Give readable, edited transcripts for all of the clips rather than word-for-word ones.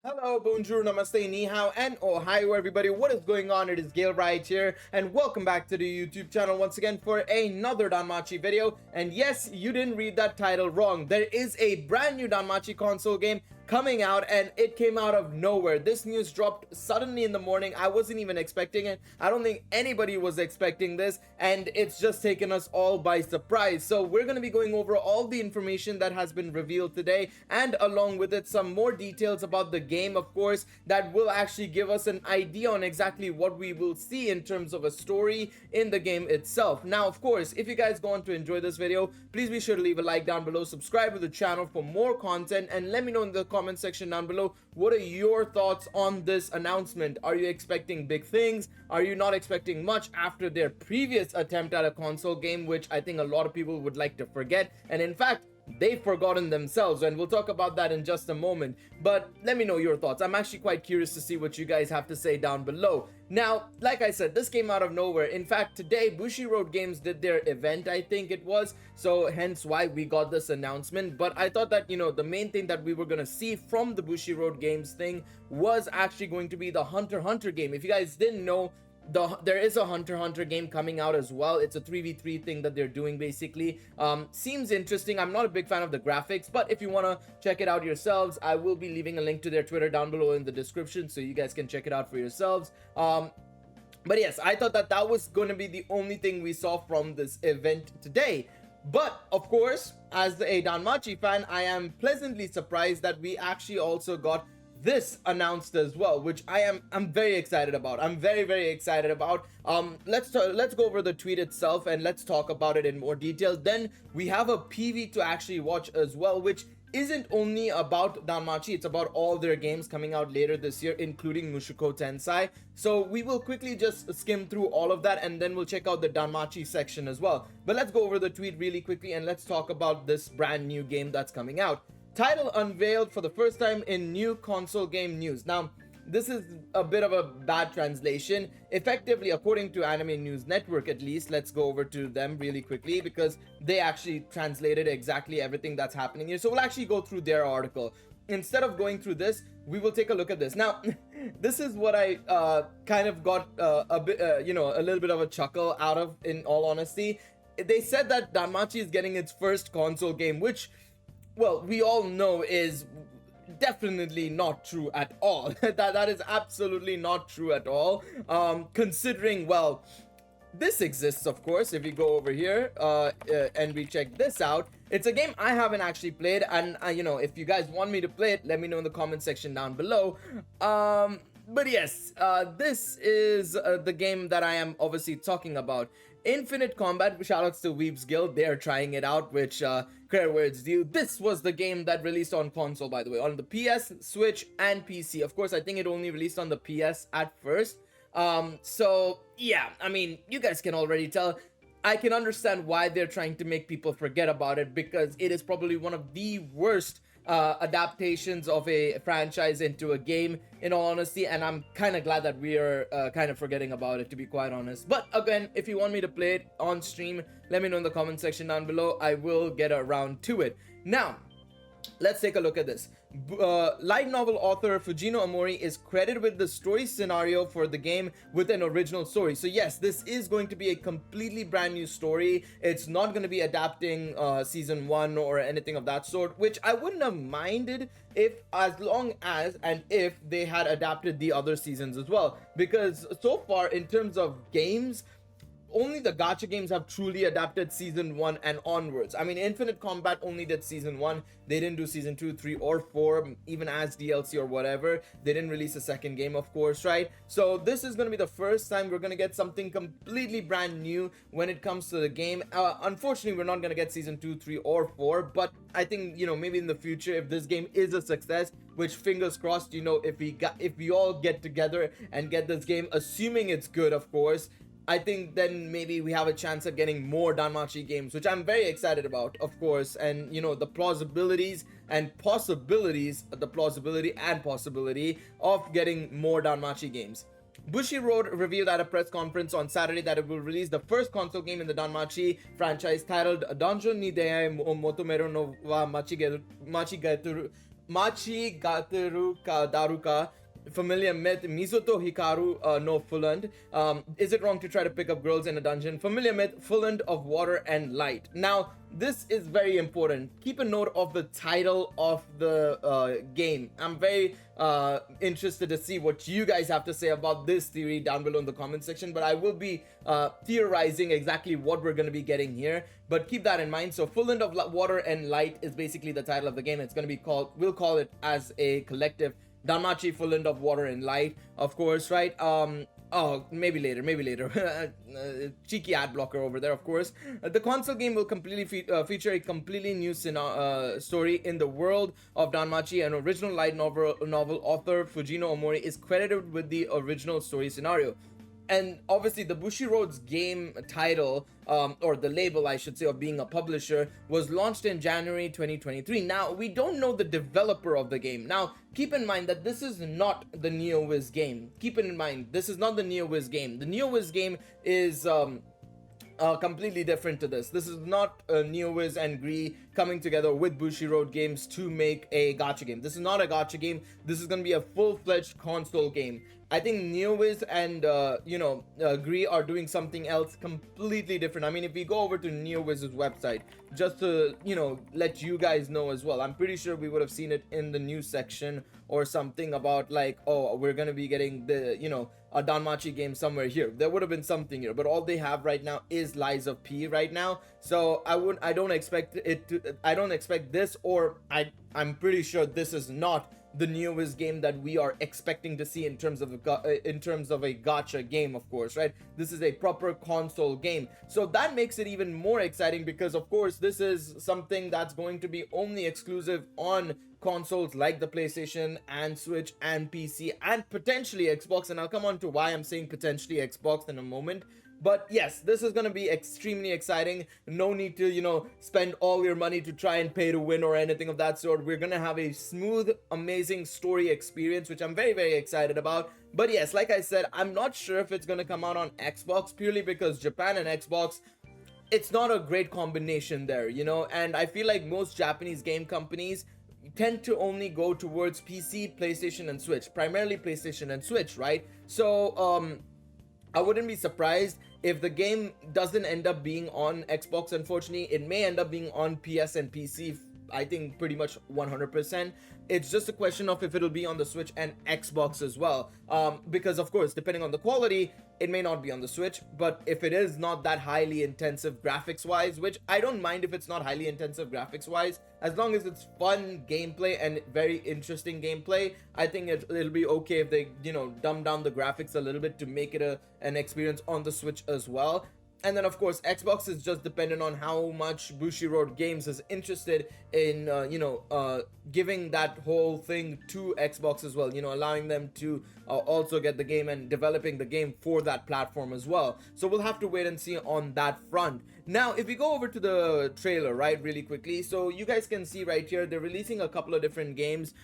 Hello, bonjour, namaste, ni hao, and ohio everybody. What is going on? It is Galeriot here, and welcome back to the YouTube channel once again for another Danmachi video. And yes, you didn't read that title wrong. There is a brand new Danmachi console game coming out, and it came out of nowhere. This news dropped suddenly in the morning. I wasn't even expecting it. I don't think anybody was expecting this, and it's just taken us all by surprise. So we're going to be going over all the information that has been revealed today, and along with it some more details about the game, of course, that will actually give us an idea on exactly what we will see in terms of a story in the game itself. Now, of course, if you guys go on to enjoy this video, please be sure to leave a like down below, subscribe to the channel for more content, and let me know in the comment section down below, what are your thoughts on this announcement? Are you expecting big things? Are you not expecting much after their previous attempt at a console game, which I think a lot of people would like to forget? And in fact, they've forgotten themselves, and we'll talk about that in just a moment. But let me know your thoughts. I'm actually quite curious to see what you guys have to say down below. Now, like I said, this came out of nowhere. In fact, today Bushiroad Games did their event, I think it was, so hence why we got this announcement. But I thought that, the main thing that we were gonna see from the Bushiroad Games thing was actually going to be the Hunter x Hunter game. If you guys didn't know, there is a Hunter x Hunter game coming out as well. It's a 3v3 thing that they're doing basically. Seems interesting. I'm not a big fan of the graphics, but if you want to check it out yourselves, I will be leaving a link to their Twitter down below in the description, so you guys can check it out for yourselves. But yes, I thought that that was going to be the only thing we saw from this event today. But of course, as a Danmachi fan, I am pleasantly surprised that we actually also got this announced as well, which I'm very excited about. I'm very excited about. Let's go over the tweet itself and let's talk about it in more detail. Then we have a PV to actually watch as well, which isn't only about Danmachi, it's about all their games coming out later this year, including Mushoku Tensei. So we will quickly just skim through all of that, and then we'll check out the Danmachi section as well. But let's go over the tweet really quickly and let's talk about this brand new game that's coming out. Title unveiled for the first time in new console game news. Now, this is a bit of a bad translation. Effectively, according to Anime News Network at least, let's go over to them really quickly because they actually translated exactly everything that's happening here. So we'll actually go through their article. Instead of going through this, we will take a look at this. Now, this is what I kind of got a bit, a little bit of a chuckle out of, in all honesty. They said that Danmachi is getting its first console game, which, well, we all know is definitely not true at all. that is absolutely not true at all. Considering, well, this exists, of course. If we go over here and we check this out, it's a game I haven't actually played, and if you guys want me to play it, let me know in the comment section down below. But yes, this is the game that I am obviously talking about. Infinite Combat, shoutouts to Weeb's Guild, they are trying it out, which credit where it's due. This was the game that released on console, by the way, on the PS, Switch, and PC. Of course, I think it only released on the PS at first. So yeah, I mean, you guys can already tell. I can understand why they're trying to make people forget about it, because it is probably one of the worst adaptations of a franchise into a game, in all honesty, and I'm kind of glad that we are kind of forgetting about it, to be quite honest. But again, if you want me to play it on stream, let me know in the comment section down below. I will get around to it. Now, let's take a look at this. Light novel author Fujino Amori is credited with the story scenario for the game with an original story. So yes, this is going to be a completely brand new story. It's not going to be adapting season 1 or anything of that sort, which I wouldn't have minded if they had adapted the other seasons as well. Because so far, in terms of games, only the gacha games have truly adapted season 1 and onwards. I mean, Infinite Combat only did season 1. They didn't do season 2, 3, or 4, even as DLC or whatever. They didn't release a second game, of course, right? So this is going to be the first time we're going to get something completely brand new when it comes to the game. Unfortunately, we're not going to get season 2, 3, or 4, but I think, maybe in the future, if this game is a success, which fingers crossed, if we all get together and get this game, assuming it's good, of course, I think then maybe we have a chance of getting more Danmachi games, which I'm very excited about, of course. And the plausibility and possibility of getting more Danmachi games. Bushiroad revealed at a press conference on Saturday that it will release the first console game in the Danmachi franchise titled Donjon ni Deai Motomeru no wa Machigaetoru Machi Gataru Daruka, Familiar Myth, Mizuto Hikaru no Fulland. Is it wrong to try to pick up girls in a dungeon? Familiar Myth, Fulland of Water and Light. Now, this is very important. Keep a note of the title of the game. I'm very interested to see what you guys have to say about this theory down below in the comment section, but I will be theorizing exactly what we're going to be getting here, but keep that in mind. So Fulland of Water and Light is basically the title of the game. It's going to be called, we'll call it as a collective, Danmachi Fulland of Water and Light, of course, right? Oh, maybe later. Cheeky ad blocker over there, of course. The console game will completely feature a completely new story in the world of Danmachi. An original light novel author, Fujino Omori, is credited with the original story scenario. And obviously the Bushiroad's game title, or the label I should say, of being a publisher, was launched in January 2023. Now, we don't know the developer of the game. Now, keep in mind that this is not the NeoWiz game. Keep in mind, this is not the NeoWiz game. The NeoWiz game is completely different to this. This is not NeoWiz and Gree coming together with Bushiroad Games to make a gacha game. This is not a gacha game. This is going to be a full-fledged console game. I think NeoWiz and Gree are doing something else completely different. I mean, if we go over to NeoWiz's website, just to let you guys know as well, I'm pretty sure we would have seen it in the news section or something about like, oh, we're gonna be getting the a Danmachi game somewhere here. There would have been something here, but all they have right now is Lies of P right now. So I don't expect this, or I'm pretty sure this is not the newest game that we are expecting to see in terms of a gacha game, of course, right? This is a proper console game, so that makes it even more exciting, because of course this is something that's going to be only exclusive on consoles like the PlayStation and Switch and PC and potentially Xbox, and I'll come on to why I'm saying potentially Xbox in a moment. But yes, this is going to be extremely exciting. No need to, spend all your money to try and pay to win or anything of that sort. We're going to have a smooth, amazing story experience, which I'm very, very excited about. But yes, like I said, I'm not sure if it's going to come out on Xbox, purely because Japan and Xbox, it's not a great combination there, and I feel like most Japanese game companies tend to only go towards PC, PlayStation, and Switch, primarily PlayStation and Switch, right? So, I wouldn't be surprised if the game doesn't end up being on Xbox. Unfortunately, it may end up being on PS and PC, I think pretty much 100%. It's just a question of if it'll be on the Switch and Xbox as well, because of course, depending on the quality, it may not be on the Switch. But if it is not that highly intensive graphics wise, which I don't mind if it's not highly intensive graphics wise, as long as it's fun gameplay and very interesting gameplay, I think it'll be okay if they dumb down the graphics a little bit to make it an experience on the Switch as well. And then of course Xbox is just dependent on how much Bushiroad Games is interested in giving that whole thing to Xbox as well, allowing them to also get the game and developing the game for that platform as well. So we'll have to wait and see on that front. Now, if we go over to the trailer, right, really quickly, so you guys can see right here, they're releasing a couple of different games.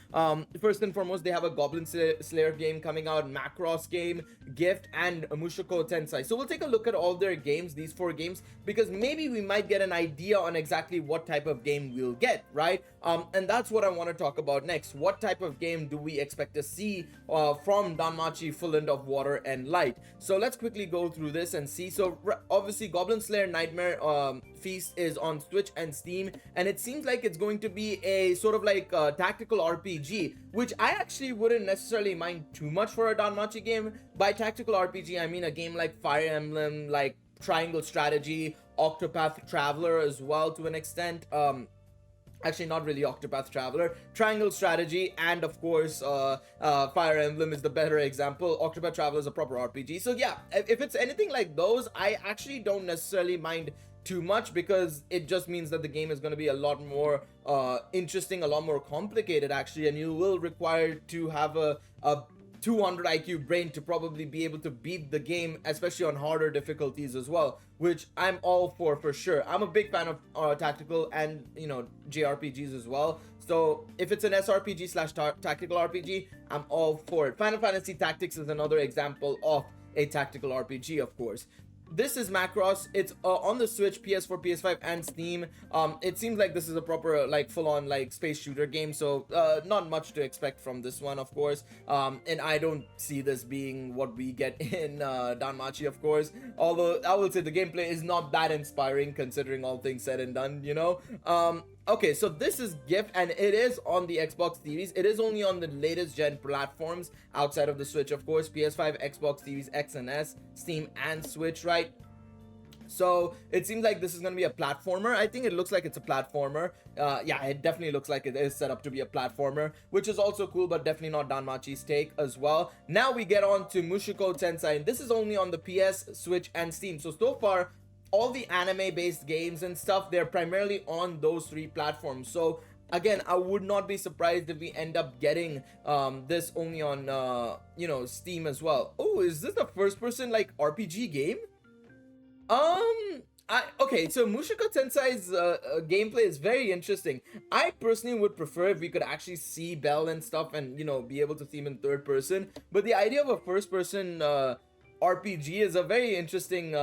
First and foremost, they have a Goblin Slayer game coming out, Macross game, Gift, and Mushoku Tensei. So we'll take a look at all their games, these 4 games, because maybe we might get an idea on exactly what type of game we'll get, right? And that's what I want to talk about next. What type of game do we expect to see from Danmachi Fulland of Water and Light? So let's quickly go through this and see. So obviously, Goblin Slayer Nightmare Feast is on Switch and Steam, and it seems like it's going to be a sort of like a tactical RPG, which I actually wouldn't necessarily mind too much for a Danmachi game. By tactical RPG, I mean a game like Fire Emblem, like Triangle Strategy, Octopath Traveler as well to an extent. Actually, not really Octopath Traveler, Triangle Strategy, and of course Fire Emblem is the better example. Octopath Traveler is a proper RPG. So yeah, if it's anything like those, I actually don't necessarily mind too much, because it just means that the game is going to be a lot more interesting, a lot more complicated actually, and you will require to have a 200 IQ brain to probably be able to beat the game, especially on harder difficulties as well, which I'm all for sure. I'm a big fan of tactical and JRPGs as well. So if it's an SRPG slash tactical RPG, I'm all for it. Final Fantasy Tactics is another example of a tactical RPG, of course. this is Macross. It's on the Switch, PS4, PS5, and Steam. It seems like this is a proper like full-on like space shooter game, so not much to expect from this one, of course. And I don't see this being what we get in Danmachi, of course. Although I will say the gameplay is not that inspiring considering all things said and done, you know. Okay, so this is Gift, and it is on the Xbox Series. It is only on the latest gen platforms outside of the Switch, of course. PS5, Xbox Series X and S, Steam, and Switch, right? So it seems like this is going to be a platformer. I think it looks like it's a platformer. Yeah, it definitely looks like it is set up to be a platformer, which is also cool, but definitely not Danmachi's take as well. Now we get on to Mushoku Tensei, and this is only on the PS, Switch, and Steam. So far, all the anime-based games and stuff, they're primarily on those three platforms. So again, I would not be surprised if we end up getting this only on, you know, Steam as well. Oh, is this a first-person, like, RPG game? Okay, so Mushoku Tensei's gameplay is very interesting. I personally would prefer if we could actually see Bell and stuff and, you know, be able to see him in third person. But the idea of a first-person RPG is a very interesting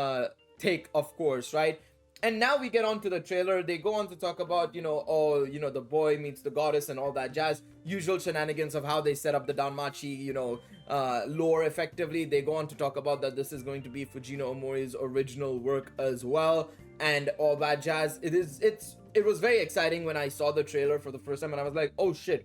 take, of course, right? And now we get on to the trailer. They go on to talk about, you know, oh, you know, the boy meets the goddess and all that jazz. Usual shenanigans of how they set up the Danmachi, you know, lore effectively. They go on to talk about that this is going to be Fujino Omori's original work as well and all that jazz. It was very exciting when I saw the trailer for the first time and I was like, oh shit,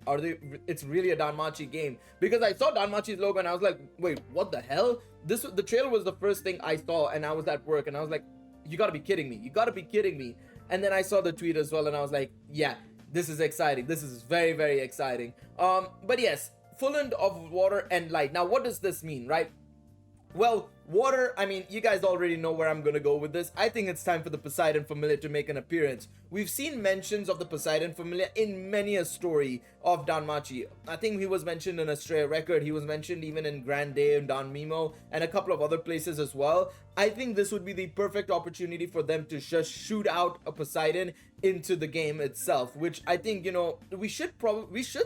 it's really a Danmachi game? Because I saw Danmachi's logo and I was like, wait, what the hell? The trailer was the first thing I saw, and I was at work and I was like, you gotta be kidding me. You gotta be kidding me. And then I saw the tweet as well and I was like, yeah, this is exciting. This is very, very exciting. But yes, Fulland of Water and Light. Now, what does this mean, right? Well, water, I mean, you guys already know where I'm gonna go with this. I think it's time for the Poseidon Familiar to make an appearance. We've seen mentions of the Poseidon Familiar in many a story of Danmachi. I think he was mentioned in Astrea Record, he was mentioned even in Grand Day and Don Mimo, and a couple of other places as well. I think this would be the perfect opportunity for them to just shoot out a Poseidon into the game itself, which I think, you know, we should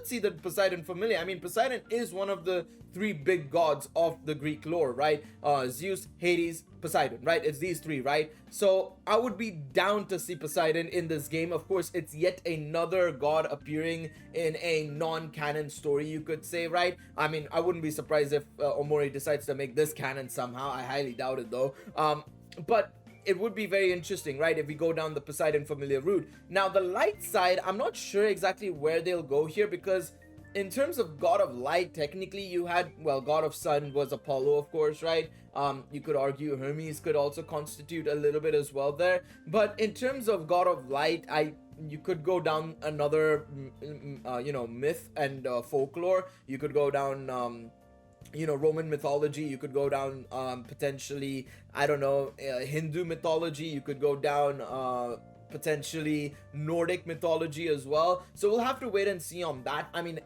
see the Poseidon Familiar. I mean, Poseidon is one of the three big gods of the Greek lore, right? Zeus, Hades, Poseidon, right? It's these three, right? So I would be down to see Poseidon in this game. Of course, it's yet another god appearing in a non-canon story, you could say, right? I mean, I wouldn't be surprised if Omori decides to make this canon somehow. I highly doubt it though. But it would be very interesting, right, if we go down the Poseidon Familiar route. Now, the light side, I'm not sure exactly where they'll go here, because in terms of God of Light, technically you had, well, God of Sun was Apollo, of course, right? You could argue Hermes could also constitute a little bit as well there. But in terms of God of Light, you could go down another, you know, myth and folklore. You could go down, you know, Roman mythology. You could go down potentially, I don't know, Hindu mythology. You could go down potentially Nordic mythology as well. So we'll have to wait and see on that. I mean,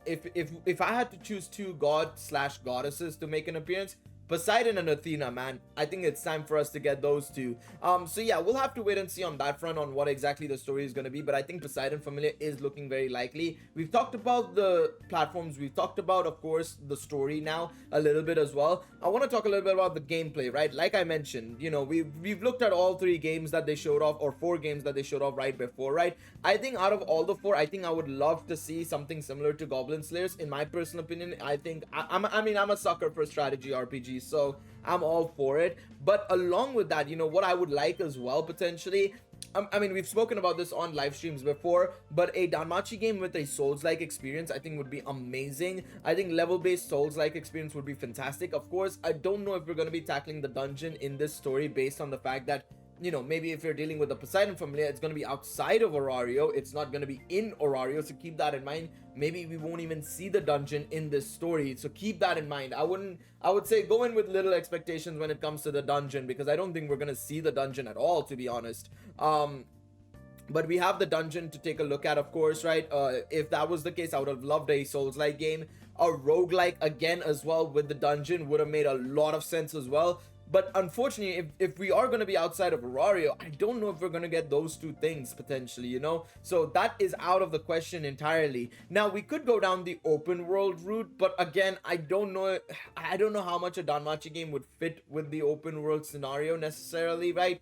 if I had to choose two god/goddesses to make an appearance, Poseidon and Athena, man, I think it's time for us to get those two. So yeah, we'll have to wait and see on that front on what exactly the story is going to be, but I think Poseidon Familiar is looking very likely. We've talked about the platforms, we've talked about, of course, the story now a little bit as well. I want to talk a little bit about the gameplay, right? Like I mentioned, you know, we've looked at all three games that they showed off, or four games that they showed off right before, right? I think out of all the four, I think I would love to see something similar to Goblin Slayers. In my personal opinion, I think I'm a sucker for strategy RPGs, so I'm all for it. But along with that, you know, what I would like as well potentially, I mean, we've spoken about this on live streams before, but a Danmachi game with a Souls-like experience I think would be amazing. I think level-based Souls-like experience would be fantastic. Of course, I don't know if we're going to be tackling the dungeon in this story based on the fact that, you know, maybe if you're dealing with the Poseidon Familiar, it's going to be outside of Orario. It's not going to be in Orario, so keep that in mind. Maybe we won't even see the dungeon in this story, so keep that in mind. I would say go in with little expectations when it comes to the dungeon, because I don't think we're going to see the dungeon at all, to be honest. But we have the dungeon to take a look at, of course, right? If that was the case, I would have loved a Souls-like game. A roguelike again as well with the dungeon would have made a lot of sense as well. But unfortunately, if we are going to be outside of Aurario, I don't know if we're going to get those two things potentially, you know? So that is out of the question entirely. Now, we could go down the open world route, but again, I don't know how much a Danmachi game would fit with the open world scenario necessarily, right?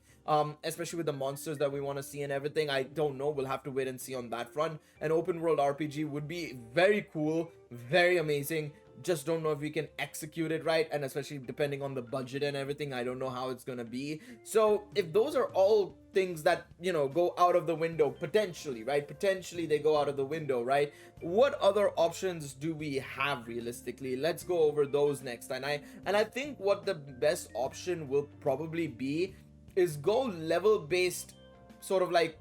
Especially with the monsters that we want to see and everything. I don't know. We'll have to wait and see on that front. An open world RPG would be very cool, very amazing. Just don't know if we can execute it right, and especially depending on the budget and everything, I don't know how it's gonna be. So if those are all things that, you know, go out of the window potentially, right? Potentially they go out of the window, right? What other options do we have realistically? Let's go over those next. And I think what the best option will probably be is go level based, sort of like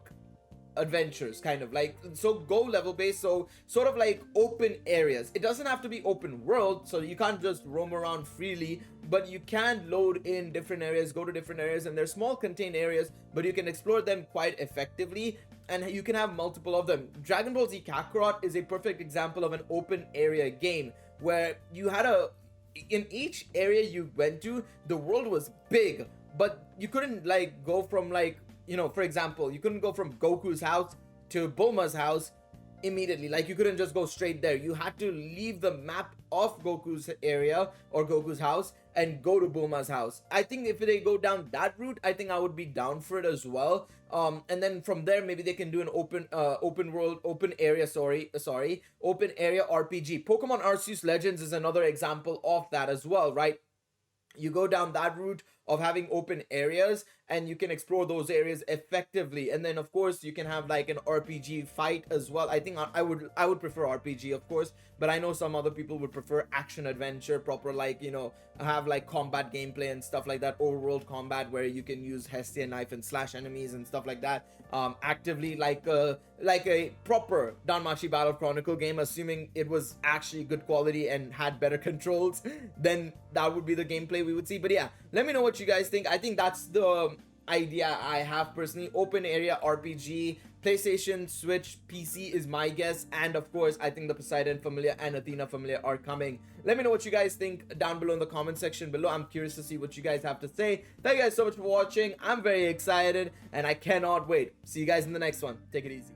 adventures, kind of like, so go level based, so sort of like open areas. It doesn't have to be open world, so you can't just roam around freely, but you can load in different areas, go to different areas, and they're small contained areas, but you can explore them quite effectively, and you can have multiple of them. Dragon Ball Z Kakarot is a perfect example of an open area game where you had in each area you went to, the world was big, but you couldn't like go from like, you know, for example, you couldn't go from Goku's house to Bulma's house immediately. Like, you couldn't just go straight there. You had to leave the map of Goku's area or Goku's house and go to Bulma's house. I think if they go down that route, I think I would be down for it as well. And then from there, maybe they can do an open area RPG. Pokemon Arceus Legends is another example of that as well, right? You go down that route of having open areas and you can explore those areas effectively, and then of course you can have like an RPG fight as well. I think I would prefer RPG, of course, but I know some other people would prefer action adventure, proper, like, you know, have like combat gameplay and stuff like that, overworld combat where you can use Hestian knife and slash enemies and stuff like that actively, like a proper Danmachi Battle Chronicle game, assuming it was actually good quality and had better controls. Then that would be the gameplay we would see. But yeah, let me know what you guys think. I think that's the idea I have personally. Open area RPG, PlayStation, Switch, PC is my guess, and of course I think the Poseidon Familiar and Athena Familiar are coming. Let me know what you guys think down below in the comment section below. I'm curious to see what you guys have to say. Thank you guys so much for watching. I'm very excited and I cannot wait. See you guys in the next one. Take it easy.